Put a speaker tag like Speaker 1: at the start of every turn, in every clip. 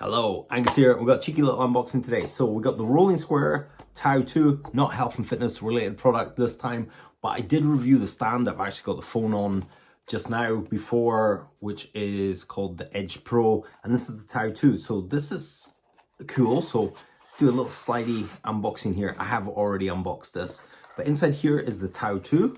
Speaker 1: Hello, Angus here. We've got a cheeky little unboxing today. So we got the Rolling Square Tau 2, not health and fitness related product this time, but I did review the stand I've actually got the phone on just now before, which is called the Edge Pro, and this is the Tau 2. So this is cool. So do a little slidey unboxing here. I have already unboxed this, but inside here is the Tau 2.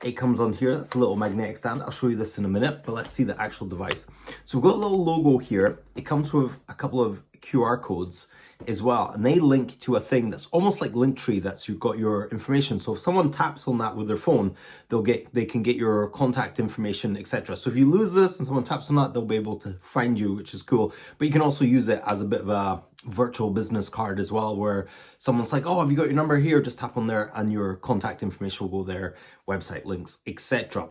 Speaker 1: It comes on here, that's a little magnetic stand. I'll show you this in a minute, but let's see the actual device. So we've got a little logo here. It comes with a couple of QR codes as well, and they link to a thing that's almost like Linktree. That's you've got your information. So if someone taps on that with their phone, they can get your contact information, etc. So if you lose this and someone taps on that, they'll be able to find you, which is cool. But you can also use it as a bit of a virtual business card as well, where someone's like, oh, have you got your number here? Just tap on there and your contact information will go there, website links, etc.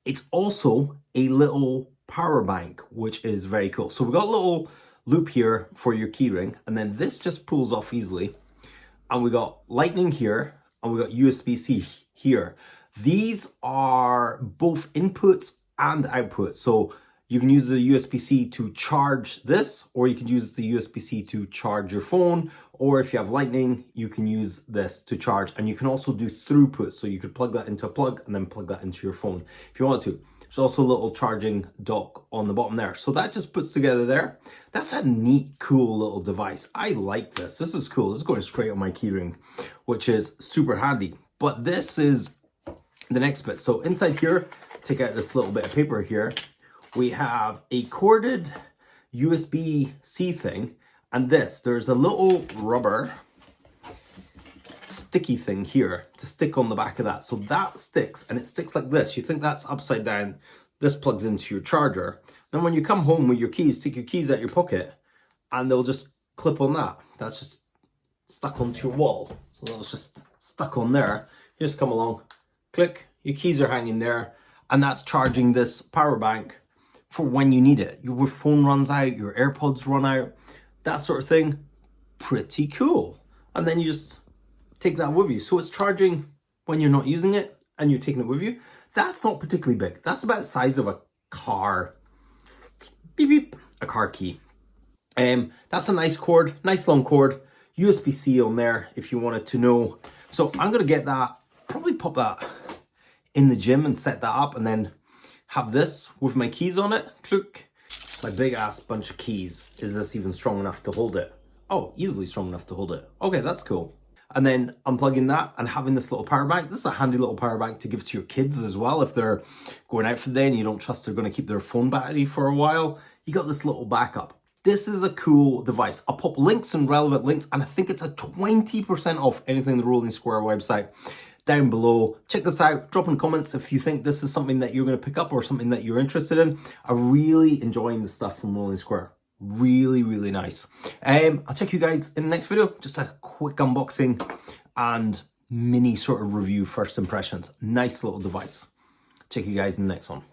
Speaker 1: It's also a little power bank, which is very cool. So we've got a little loop here for your keyring, and then this just pulls off easily. And we got lightning here, and we got USB-C here. These are both inputs and outputs. So you can use the USB-C to charge this, or you can use the USB-C to charge your phone, or if you have lightning, you can use this to charge. And you can also do throughput, so you could plug that into a plug and then plug that into your phone if you want to. There's also a little charging dock on the bottom there. So that just puts together there. That's a neat, cool little device. I like this. This is cool. This is going straight on my keyring, which is super handy. But this is the next bit. So inside here, take out this little bit of paper here. We have a corded USB-C thing, and there's a little rubber sticky thing here to stick on the back of that. So that sticks, and it sticks like this. You think that's upside down. This plugs into your charger. Then when you come home with your keys, take your keys out your pocket, and they'll just clip on that. That's just stuck onto your wall. So that was just stuck on there. You just come along, click, your keys are hanging there, and that's charging this power bank for when you need it. Your phone runs out, your AirPods run out, that sort of thing. Pretty cool. And then you just take that with you. So it's charging when you're not using it and you're taking it with you. That's not particularly big. That's about the size of a car, beep beep, a car key. That's a nice cord, nice long cord, USB-C on there if you wanted to know. So I'm gonna get that, probably pop that in the gym and set that up, and then have this with my keys on it. Look, my big ass bunch of keys. Is this even strong enough to hold it? Oh, easily strong enough to hold it. Okay, that's cool. And then unplugging that and having this little power bank. This is a handy little power bank to give to your kids as well. If they're going out for the day and you don't trust they're going to keep their phone battery for a while, you got this little backup. This is a cool device. I'll pop links and relevant links, and I think it's a 20% off anything on the Rolling Square website down below. Check this out. Drop in comments if you think this is something that you're going to pick up or something that you're interested in. I'm really enjoying the stuff from Rolling Square. Really, really nice. I'll check you guys in the next video. Just a quick unboxing and mini sort of review, first impressions. Nice little device. Check you guys in the next one.